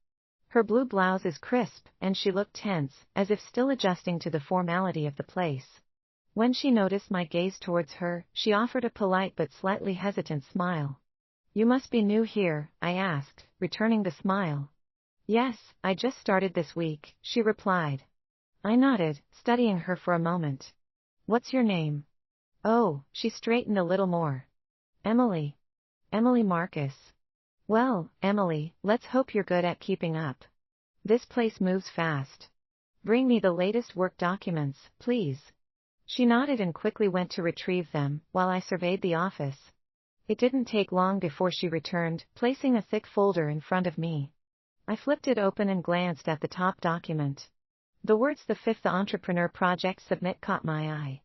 Her blue blouse is crisp, and she looked tense, as if still adjusting to the formality of the place. When she noticed my gaze towards her, she offered a polite but slightly hesitant smile. "You must be new here," I asked, returning the smile. "Yes, I just started this week," she replied. I nodded, studying her for a moment. "What's your name?" "Oh," she straightened a little more. "Emily. Emily Marcus." "Well, Emily, let's hope you're good at keeping up. This place moves fast. Bring me the latest work documents, please." She nodded and quickly went to retrieve them, while I surveyed the office. It didn't take long before she returned, placing a thick folder in front of me. I flipped it open and glanced at the top document. The words "The Fifth Entrepreneur Project Submit" caught my eye.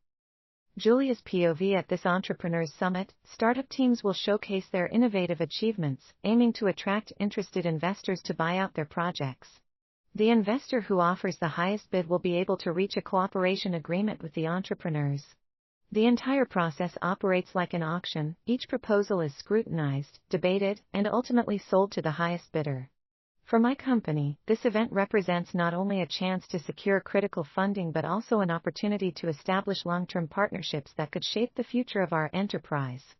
Julia's POV at this Entrepreneurs Summit: startup teams will showcase their innovative achievements, aiming to attract interested investors to buy out their projects. The investor who offers the highest bid will be able to reach a cooperation agreement with the entrepreneurs. The entire process operates like an auction. Each proposal is scrutinized, debated, and ultimately sold to the highest bidder. For my company, this event represents not only a chance to secure critical funding but also an opportunity to establish long-term partnerships that could shape the future of our enterprise.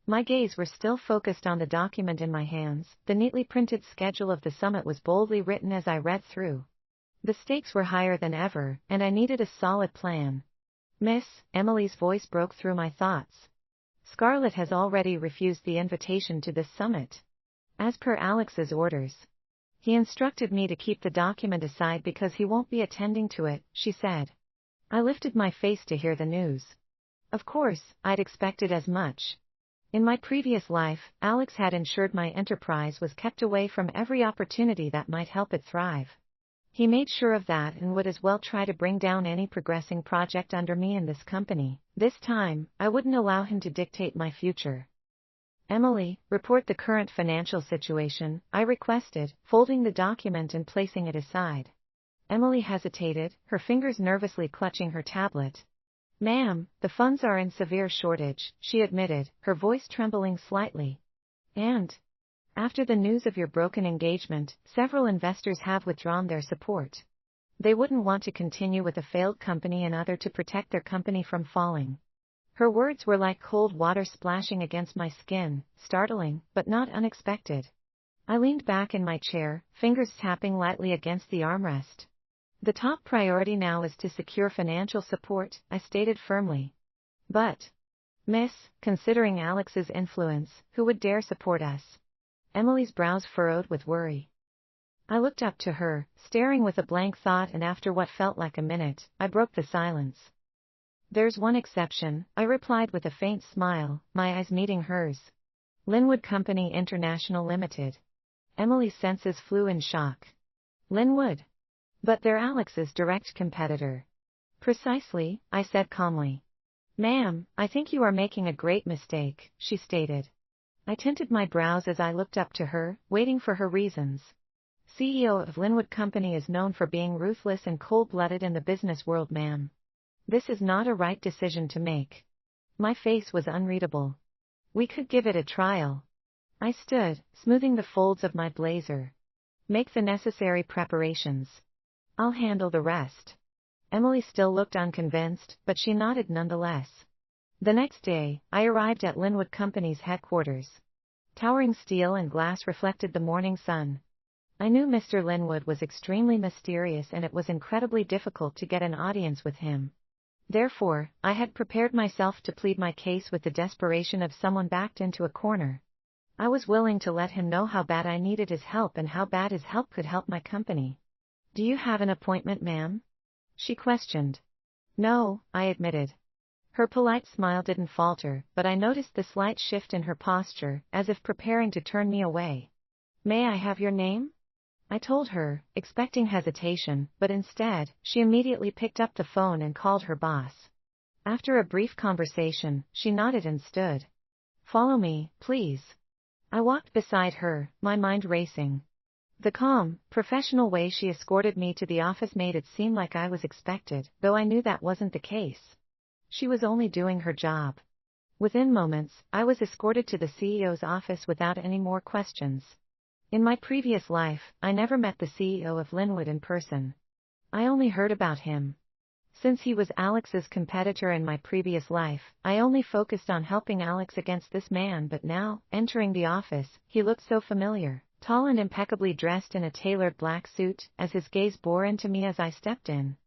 My gaze were still focused on the document in my hands. The neatly printed schedule of the summit was boldly written as I read through. The stakes were higher than ever, and I needed a solid plan. Miss, Emily's voice broke through my thoughts. Scarlett has already refused the invitation to this summit. As per Alex's orders. He instructed me to keep the document aside because he won't be attending to it, she said. I lifted my face to hear the news. Of course, I'd expected as much. In my previous life, Alex had ensured my enterprise was kept away from every opportunity that might help it thrive. He made sure of that and would as well try to bring down any progressing project under me in this company. This time, I wouldn't allow him to dictate my future. Emily, report the current financial situation, I requested, folding the document and placing it aside. Emily hesitated, her fingers nervously clutching her tablet. Ma'am, the funds are in severe shortage, she admitted, her voice trembling slightly. And, after the news of your broken engagement, several investors have withdrawn their support. They wouldn't want to continue with a failed company in order to protect their company from falling. Her words were like cold water splashing against my skin, startling, but not unexpected. I leaned back in my chair, fingers tapping lightly against the armrest. The top priority now is to secure financial support, I stated firmly. But, Miss, considering Alex's influence, who would dare support us? Emily's brows furrowed with worry. I looked up to her, staring with a blank thought, and after what felt like a minute, I broke the silence. There's one exception, I replied with a faint smile, my eyes meeting hers. Linwood Company International Limited. Emily's senses flew in shock. Linwood? But they're Alex's direct competitor. Precisely, I said calmly. Ma'am, I think you are making a great mistake, she stated. I tinted my brows as I looked up to her, waiting for her reasons. CEO of Linwood Company is known for being ruthless and cold-blooded in the business world, ma'am. This is not a right decision to make. My face was unreadable. We could give it a trial. I stood, smoothing the folds of my blazer. Make the necessary preparations. I'll handle the rest. Emily still looked unconvinced, but she nodded nonetheless. The next day, I arrived at Linwood Company's headquarters. Towering steel and glass reflected the morning sun. I knew Mr. Linwood was extremely mysterious and it was incredibly difficult to get an audience with him. Therefore, I had prepared myself to plead my case with the desperation of someone backed into a corner. I was willing to let him know how bad I needed his help and how bad his help could help my company. Do you have an appointment, ma'am? She questioned. No, I admitted. Her polite smile didn't falter, but I noticed the slight shift in her posture, as if preparing to turn me away. May I have your name? I told her, expecting hesitation, but instead, she immediately picked up the phone and called her boss. After a brief conversation, she nodded and stood. Follow me, please. I walked beside her, my mind racing. The calm, professional way she escorted me to the office made it seem like I was expected, though I knew that wasn't the case. She was only doing her job. Within moments, I was escorted to the CEO's office without any more questions. In my previous life, I never met the CEO of Linwood in person. I only heard about him. Since he was Alex's competitor in my previous life, I only focused on helping Alex against this man, but now, entering the office, he looked so familiar, tall and impeccably dressed in a tailored black suit, as his gaze bore into me as I stepped in.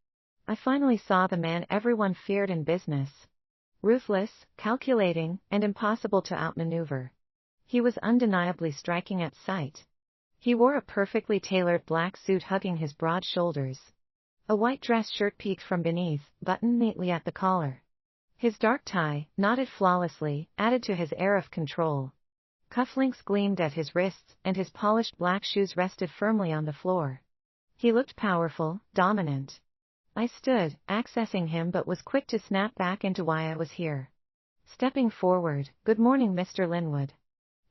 I finally saw the man everyone feared in business. Ruthless, calculating, and impossible to outmaneuver. He was undeniably striking at sight. He wore a perfectly tailored black suit hugging his broad shoulders. A white dress shirt peeked from beneath, buttoned neatly at the collar. His dark tie, knotted flawlessly, added to his air of control. Cufflinks gleamed at his wrists, and his polished black shoes rested firmly on the floor. He looked powerful, dominant. I stood, accessing him, but was quick to snap back into why I was here. Stepping forward, "Good morning, Mr. Linwood."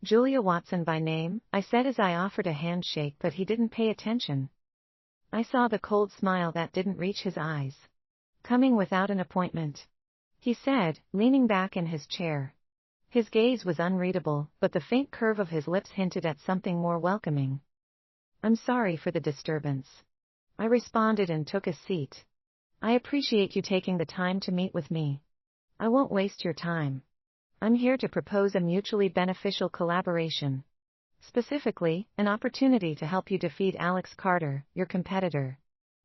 "Julia Watson by name," I said as I offered a handshake, but he didn't pay attention. I saw the cold smile that didn't reach his eyes. "Coming without an appointment," he said, leaning back in his chair. His gaze was unreadable, but the faint curve of his lips hinted at something more welcoming. "I'm sorry for the disturbance," I responded and took a seat. "I appreciate you taking the time to meet with me. I won't waste your time." I'm here to propose a mutually beneficial collaboration. Specifically, an opportunity to help you defeat Alex Carter, your competitor."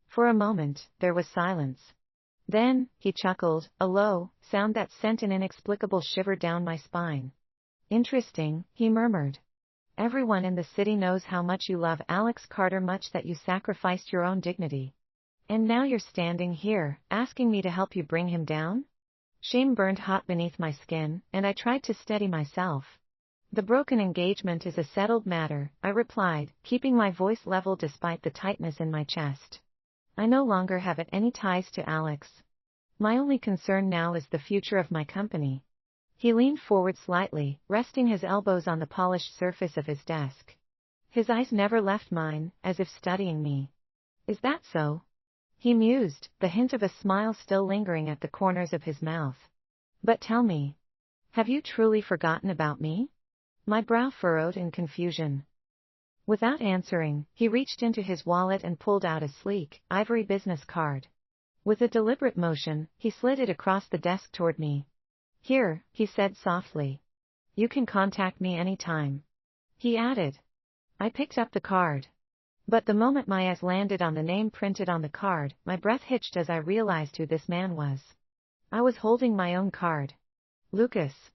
For a moment, there was silence. Then, he chuckled, a low sound that sent an inexplicable shiver down my spine. "Interesting," he murmured. "Everyone in the city knows how much you love Alex Carter, much that you sacrificed your own dignity. And now you're standing here, asking me to help you bring him down?" Shame burned hot beneath my skin, and I tried to steady myself. "The broken engagement is a settled matter," I replied, keeping my voice level despite the tightness in my chest. "I no longer have any ties to Alex. My only concern now is the future of my company." He leaned forward slightly, resting his elbows on the polished surface of his desk. His eyes never left mine, as if studying me. "Is that so?" he mused, the hint of a smile still lingering at the corners of his mouth. "But tell me, have you truly forgotten about me?" My brow furrowed in confusion. Without answering, he reached into his wallet and pulled out a sleek, ivory business card. With a deliberate motion, he slid it across the desk toward me. "Here," he said softly. "You can contact me any time." He added. I picked up the card. But the moment my eyes landed on the name printed on the card, my breath hitched as I realized who this man was. I was holding my own card. Lucas.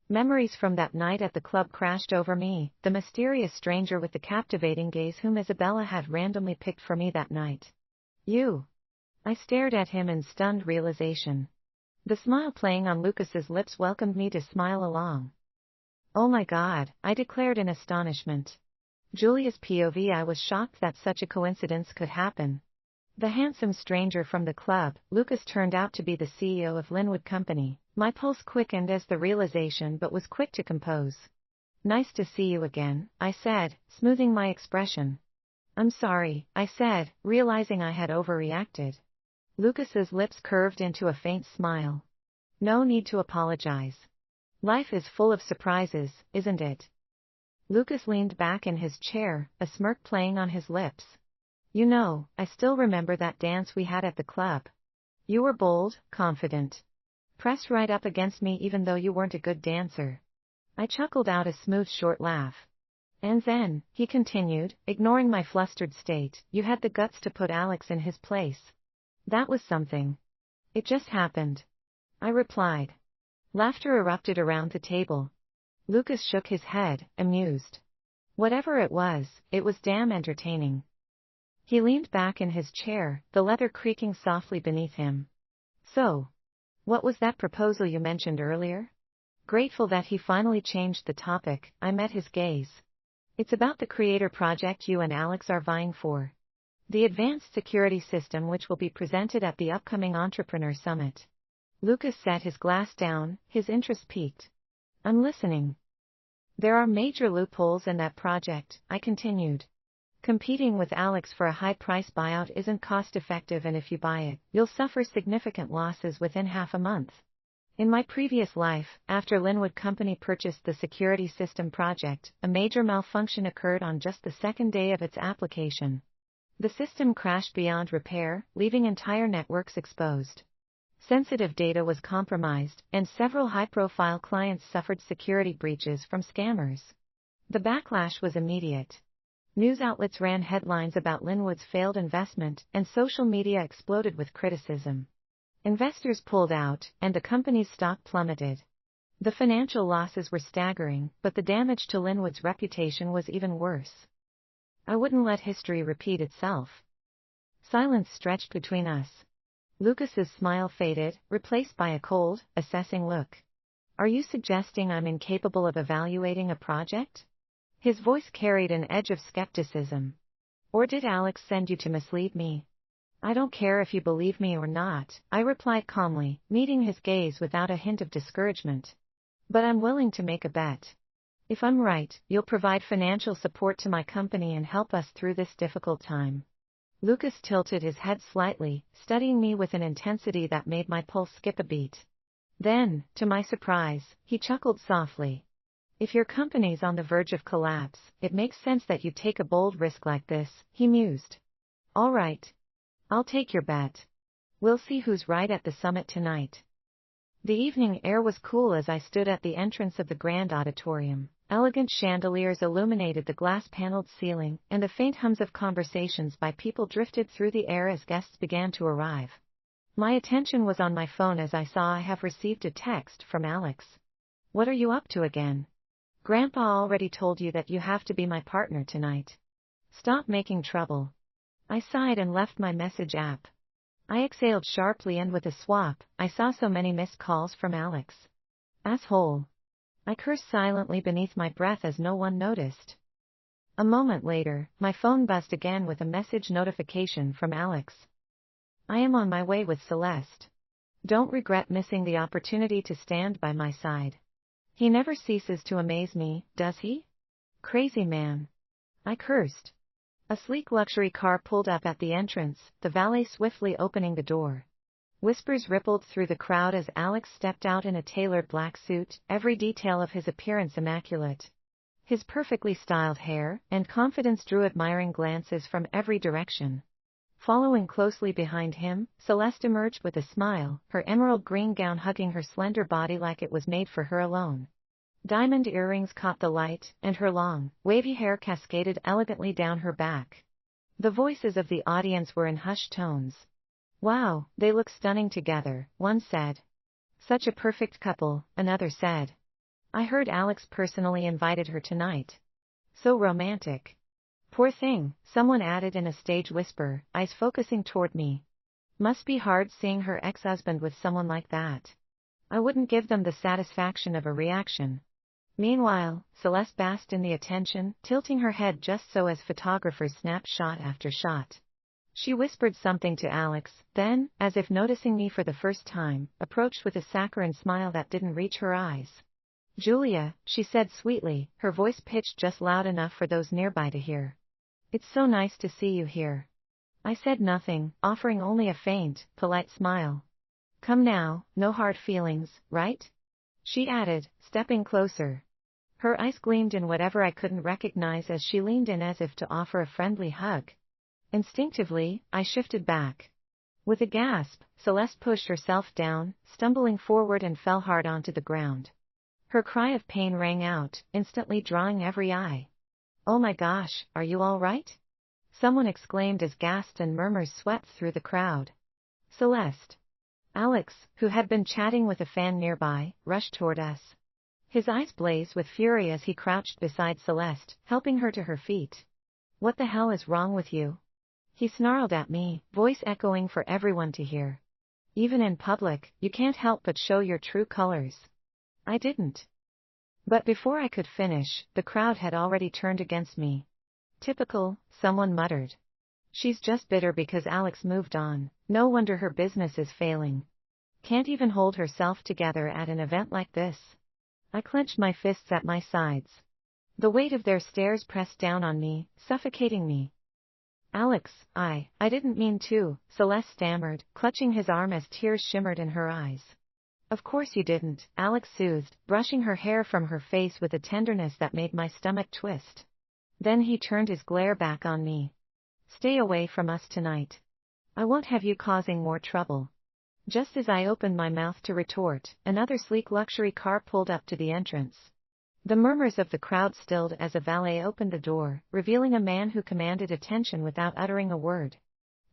Memories from that night at the club crashed over me, the mysterious stranger with the captivating gaze whom Isabella had randomly picked for me that night. "You." I stared at him in stunned realization. The smile playing on Lucas's lips welcomed me to smile along. "Oh my God," I declared in astonishment. Julia's POV, I was shocked that such a coincidence could happen. The handsome stranger from the club, Lucas, turned out to be the CEO of Linwood Company. My pulse quickened as the realization, but was quick to compose. "Nice to see you again," I said, smoothing my expression. "I'm sorry," I said, realizing I had overreacted. Lucas's lips curved into a faint smile. "No need to apologize. Life is full of surprises, isn't it?" Lucas leaned back in his chair, a smirk playing on his lips. "You know, I still remember that dance we had at the club. You were bold, confident. Pressed right up against me even though you weren't a good dancer." I chuckled out a smooth short laugh. "And then," he continued, ignoring my flustered state, "you had the guts to put Alex in his place. That was something." "It just happened," I replied. Laughter erupted around the table. Lucas shook his head, amused. Whatever it was damn entertaining. He leaned back in his chair, the leather creaking softly beneath him. "So, what was that proposal you mentioned earlier?" Grateful that he finally changed the topic, I met his gaze. "It's about the creator project you and Alex are vying for. The advanced security system which will be presented at the upcoming Entrepreneur Summit." Lucas set his glass down, his interest piqued. "I'm listening." "There are major loopholes in that project," I continued. "Competing with Alex for a high-price buyout isn't cost-effective, and if you buy it, you'll suffer significant losses within half a month. In my previous life, after Linwood Company purchased the security system project, a major malfunction occurred on just the second day of its application. The system crashed beyond repair, leaving entire networks exposed. Sensitive data was compromised, and several high-profile clients suffered security breaches from scammers. The backlash was immediate. News outlets ran headlines about Linwood's failed investment, and social media exploded with criticism. Investors pulled out, and the company's stock plummeted. The financial losses were staggering, but the damage to Linwood's reputation was even worse. I wouldn't let history repeat itself. Silence stretched between us. Lucas's smile faded, replaced by a cold, assessing look. "Are you suggesting I'm incapable of evaluating a project?" His voice carried an edge of skepticism. "Or did Alex send you to mislead me?" "I don't care if you believe me or not," I replied calmly, meeting his gaze without a hint of discouragement. "But I'm willing to make a bet. If I'm right, you'll provide financial support to my company and help us through this difficult time." Lucas tilted his head slightly, studying me with an intensity that made my pulse skip a beat. Then, to my surprise, he chuckled softly. "If your company's on the verge of collapse, it makes sense that you take a bold risk like this," he mused. "All right. I'll take your bet. We'll see who's right at the summit tonight." The evening air was cool as I stood at the entrance of the grand auditorium. Elegant chandeliers illuminated the glass-paneled ceiling, and the faint hums of conversations by people drifted through the air as guests began to arrive. My attention was on my phone as I saw I have received a text from Alex. "What are you up to again? Grandpa already told you that you have to be my partner tonight. Stop making trouble." I sighed and left my message app. I exhaled sharply and with a swap, I saw so many missed calls from Alex. Asshole. I cursed silently beneath my breath as no one noticed. A moment later, my phone buzzed again with a message notification from Alex. "I am on my way with Celeste. Don't regret missing the opportunity to stand by my side. He never ceases to amaze me, does he? Crazy man." I cursed. A sleek luxury car pulled up at the entrance, the valet swiftly opening the door. Whispers rippled through the crowd as Alex stepped out in a tailored black suit, every detail of his appearance immaculate. His perfectly styled hair and confidence drew admiring glances from every direction. Following closely behind him, Celeste emerged with a smile, her emerald green gown hugging her slender body like it was made for her alone. Diamond earrings caught the light, and her long, wavy hair cascaded elegantly down her back. The voices of the audience were in hushed tones. "Wow, they look stunning together," one said. "Such a perfect couple," another said. "I heard Alex personally invited her tonight. So romantic." "Poor thing," someone added in a stage whisper, eyes focusing toward me. "Must be hard seeing her ex-husband with someone like that." I wouldn't give them the satisfaction of a reaction. Meanwhile, Celeste basked in the attention, tilting her head just so as photographers snapped shot after shot. She whispered something to Alex, then, as if noticing me for the first time, approached with a saccharine smile that didn't reach her eyes. "Julia," she said sweetly, her voice pitched just loud enough for those nearby to hear. "It's so nice to see you here." I said nothing, offering only a faint, polite smile. "Come now, no hard feelings, right?" she added, stepping closer. Her eyes gleamed in whatever I couldn't recognize as she leaned in as if to offer a friendly hug. Instinctively, I shifted back. With a gasp, Celeste pushed herself down, stumbling forward and fell hard onto the ground. Her cry of pain rang out, instantly drawing every eye. "Oh my gosh, are you all right?" someone exclaimed as gasps and murmurs swept through the crowd. "Celeste." Alex, who had been chatting with a fan nearby, rushed toward us. His eyes blazed with fury as he crouched beside Celeste, helping her to her feet. "What the hell is wrong with you?" he snarled at me, voice echoing for everyone to hear. "Even in public, you can't help but show your true colors." I didn't. But before I could finish, the crowd had already turned against me. "Typical," someone muttered. "She's just bitter because Alex moved on. No wonder her business is failing. Can't even hold herself together at an event like this." I clenched my fists at my sides. The weight of their stares pressed down on me, suffocating me. "Alex, I didn't mean to," Celeste stammered, clutching his arm as tears shimmered in her eyes. "Of course you didn't," Alex soothed, brushing her hair from her face with a tenderness that made my stomach twist. Then he turned his glare back on me. "Stay away from us tonight. I won't have you causing more trouble." Just as I opened my mouth to retort, another sleek luxury car pulled up to the entrance. The murmurs of the crowd stilled as a valet opened the door, revealing a man who commanded attention without uttering a word.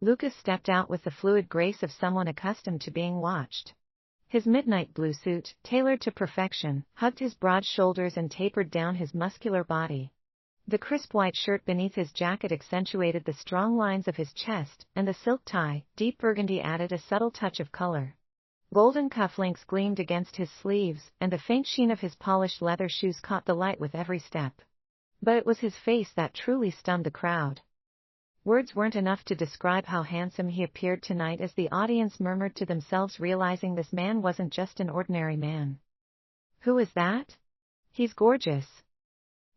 Lucas stepped out with the fluid grace of someone accustomed to being watched. His midnight blue suit, tailored to perfection, hugged his broad shoulders and tapered down his muscular body. The crisp white shirt beneath his jacket accentuated the strong lines of his chest, and the silk tie, deep burgundy, added a subtle touch of color. Golden cufflinks gleamed against his sleeves, and the faint sheen of his polished leather shoes caught the light with every step. But it was his face that truly stunned the crowd. Words weren't enough to describe how handsome he appeared tonight as the audience murmured to themselves, realizing this man wasn't just an ordinary man. "Who is that? He's gorgeous.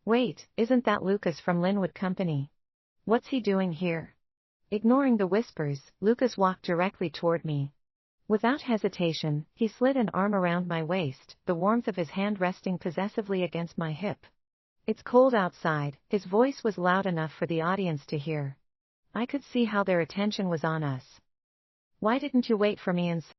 Wait, isn't that Lucas from Linwood Company? What's he doing here?" Ignoring the whispers, Lucas walked directly toward me. Without hesitation, he slid an arm around my waist, the warmth of his hand resting possessively against my hip. "It's cold outside," his voice was loud enough for the audience to hear. I could see how their attention was on us. "Why didn't you wait for me inside?"